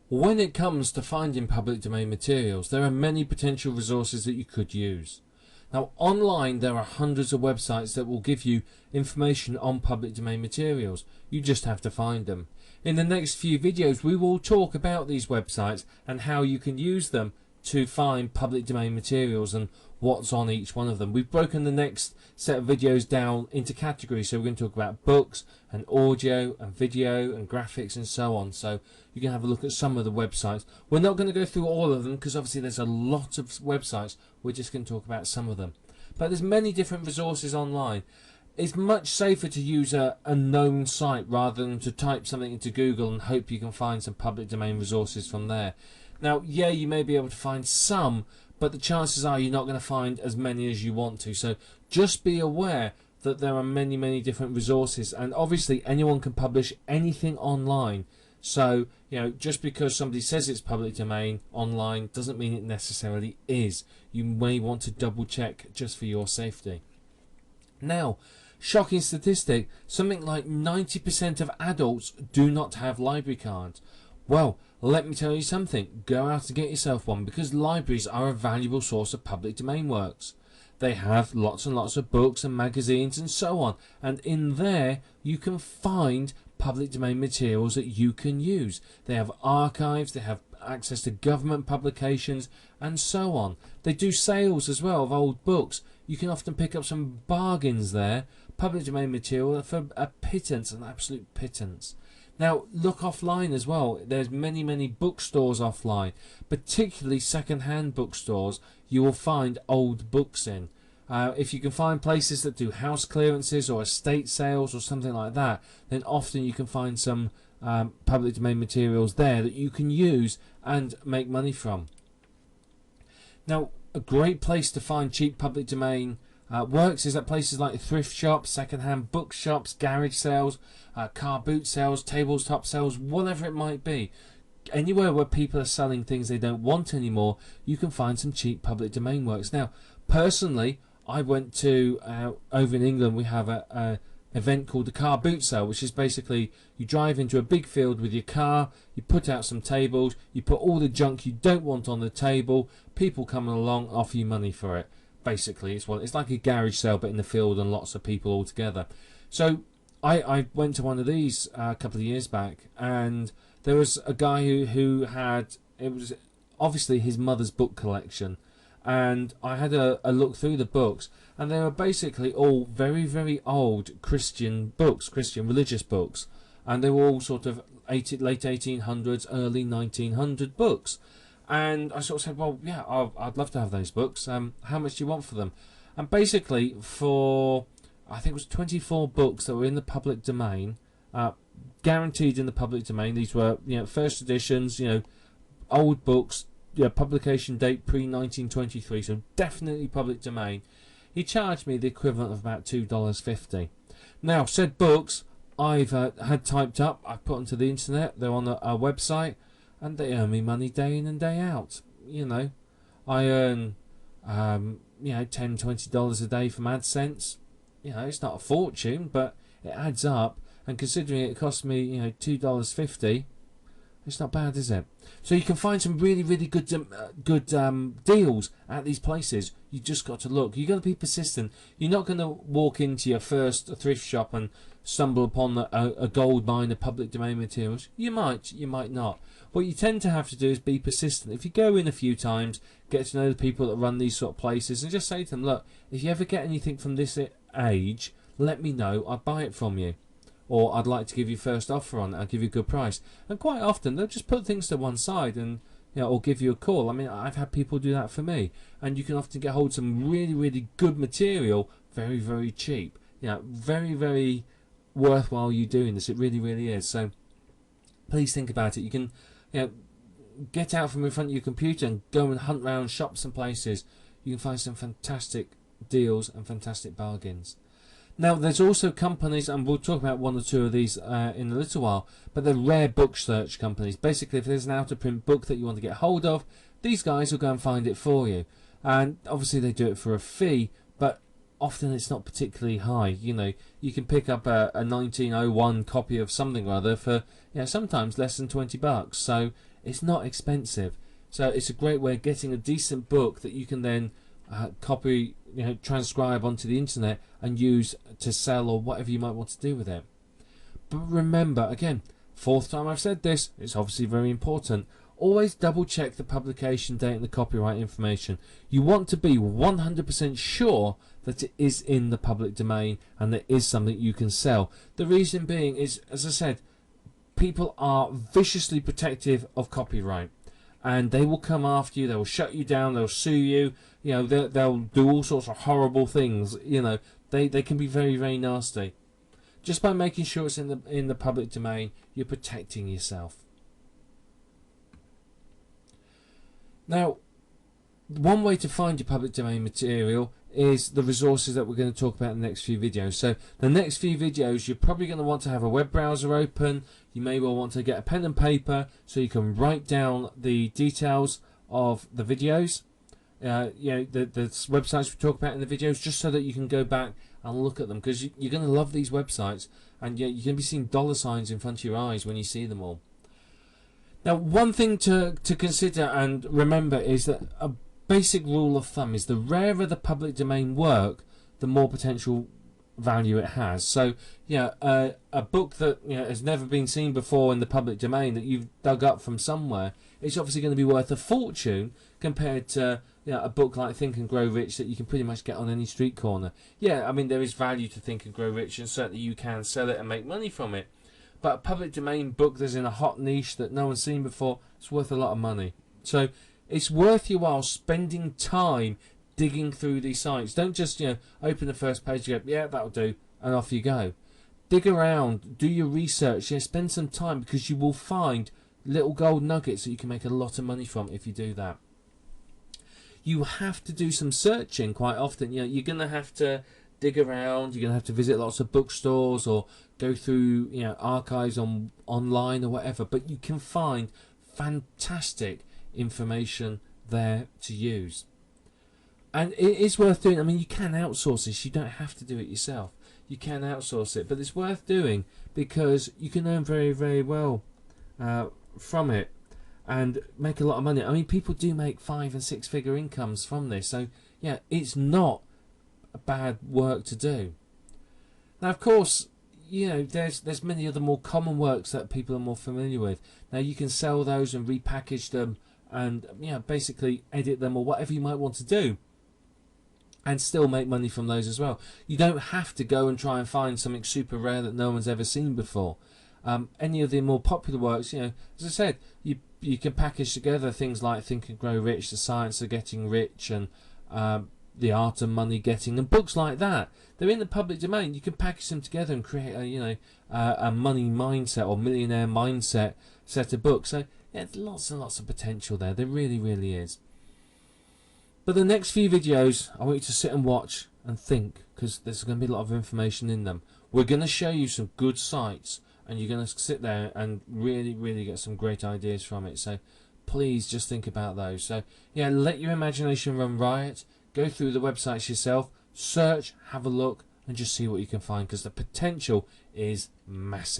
When it comes to finding public domain materials, there are many potential resources that you could use. Now, online there are hundreds of websites that will give you information on public domain materials. You just have to find them. In the next few videos we will talk about these websites and how you can use them to find public domain materials and what's on each one of them. We've broken the next set of videos down into categories, so we're going to talk about books and audio and video and graphics and so on, so you can have a look at some of the websites. We're not going to go through all of them because obviously there's a lot of websites. We're just going to talk about some of them, but there's many different resources online. It's much safer to use a known site rather than to type something into Google and hope you can find some public domain resources from there. Now, yeah, you may be able to find some, but the chances are you're not going to find as many as you want to. So just be aware that there are many different resources, and obviously anyone can publish anything online. So, you know, just because somebody says it's public domain online doesn't mean it necessarily is. You may want to double check just for your safety. Now, shocking statistic, something like 90% of adults do not have library cards. Well, let me tell you something, go out and get yourself one, because libraries are a valuable source of public domain works. They have lots and lots of books and magazines and so on, and in there you can find public domain materials that you can use. They have archives, they have access to government publications and so on. They do sales as well of old books. You can often pick up some bargains there, public domain material for a pittance, an absolute pittance. Now look offline as well. There's many bookstores offline, particularly second-hand bookstores. You will find old books in. If you can find places that do house clearances or estate sales or something like that, then often you can find some public domain materials there that you can use and make money from. Now, a great place to find cheap public domain works is at places like thrift shops, second-hand bookshops, garage sales, car boot sales, tabletop sales, whatever it might be. Anywhere where people are selling things they don't want anymore, you can find some cheap public domain works. Now, personally, I went to, over in England, we have a event called the car boot sale, which is basically you drive into a big field with your car, you put out some tables, you put all the junk you don't want on the table, people coming along offer you money for it. Basically, it's like a garage sale but in the field and lots of people all together. So I went to one of these a couple of years back, and there was a guy who had, it was obviously his mother's book collection, and I had a look through the books, and they were basically all very old Christian books, Christian religious books, and they were all sort of late 1800s, early 1900 books. And I sort of said, well, yeah, I'd love to have those books. How much do you want for them? And basically, for, I think it was 24 books that were in the public domain, guaranteed in the public domain. These were, you know, first editions, you know, old books, publication date pre-1923, so definitely public domain. He charged me the equivalent of about $2.50. Now, said books I've had typed up, I've put onto the internet, they're on a website, and they earn me money day in and day out. You know, I earn you know, $10-20 a day from AdSense. You know, it's not a fortune, but it adds up, and considering it cost me, you know, $2.50, it's not bad, is it? So you can find some really good deals at these places. You just got to look. You've got to be persistent. You're not going to walk into your first thrift shop and stumble upon a gold mine of public domain materials. You might not. What you tend to have to do is be persistent. If you go in a few times, get to know the people that run these sort of places, and just say to them, look, if you ever get anything from this age, let me know. I'll buy it from you. Or I'd like to give you first offer on it. I'll give you a good price. And quite often they'll just put things to one side and, you know, or give you a call. I mean, I've had people do that for me, and you can often get hold of some really good material very cheap. You know, very worthwhile you doing this. It really is. So please think about it. You can, you know, get out from in front of your computer and go and hunt around shops and places. You can find some fantastic deals and fantastic bargains. Now, there's also companies, and we'll talk about one or two of these in a little while, but they're rare book search companies. Basically, if there's an out-of-print book that you want to get hold of, these guys will go and find it for you. And obviously they do it for a fee, but often it's not particularly high. You know, you can pick up a 1901 copy of something or other for, you know, sometimes less than $20. So It's not expensive, so it's a great way of getting a decent book that you can then copy, transcribe onto the internet and use to sell or whatever you might want to do with it. But remember, again, fourth time I've said this, it's obviously very important. Always double check the publication date and the copyright information. You want to be 100% sure that it is in the public domain and that it is something you can sell. The reason being is, as I said, people are viciously protective of copyright, and they will come after you, they will shut you down, they'll sue you, they'll do all sorts of horrible things. They can be very, very nasty. Just by making sure it's in the public domain, you're protecting yourself. Now, one way to find your public domain material is the resources that we're going to talk about in the next few videos. So the next few videos, you're probably going to want to have a web browser open. You may well want to get a pen and paper so you can write down the details of the videos. The websites we talk about in the videos, just so that you can go back and look at them, because you're going to love these websites, and you're going to be seeing dollar signs in front of your eyes when you see them all. Now, one thing to consider and remember is that a basic rule of thumb is the rarer the public domain work, the more potential value it has. So, a book that has never been seen before in the public domain that you've dug up from somewhere, it's obviously going to be worth a fortune compared to a book like Think and Grow Rich that you can pretty much get on any street corner. Yeah, I mean, there is value to Think and Grow Rich, and certainly you can sell it and make money from it. But a public domain book that's in a hot niche that no one's seen before, it's worth a lot of money. So it's worth your while spending time digging through these sites. Don't just open the first page and go, yeah, that'll do, and off you go. Dig around, do your research, spend some time, because you will find little gold nuggets that you can make a lot of money from if you do that. You have to do some searching quite often. You're going to have to dig around, you're going to have to visit lots of bookstores or go through archives online or whatever, but you can find fantastic information there to use. And it is worth doing. I mean, you can outsource this, you don't have to do it yourself. You can outsource it, but it's worth doing because you can earn very, very well from it and make a lot of money. I mean, people do make 5- and 6-figure incomes from this, so yeah, it's not bad work to do. Now, of course, there's many other more common works that people are more familiar with. Now, you can sell those and repackage them and basically edit them or whatever you might want to do, and still make money from those as well. You don't have to go and try and find something super rare that no one's ever seen before. Any of the more popular works, as I said, you can package together things like Think and Grow Rich, The Science of Getting Rich, and The Art of Money Getting, and books like that. They're in the public domain. You can package them together and create a money mindset or millionaire mindset set of books. So yeah, there's lots and lots of potential there. There really, really is. But the next few videos, I want you to sit and watch and think, because there's going to be a lot of information in them. We're going to show you some good sites, and you're going to sit there and really, really get some great ideas from it. So please just think about those. So yeah, let your imagination run riot. Go through the websites yourself, search, have a look, and just see what you can find, because the potential is massive.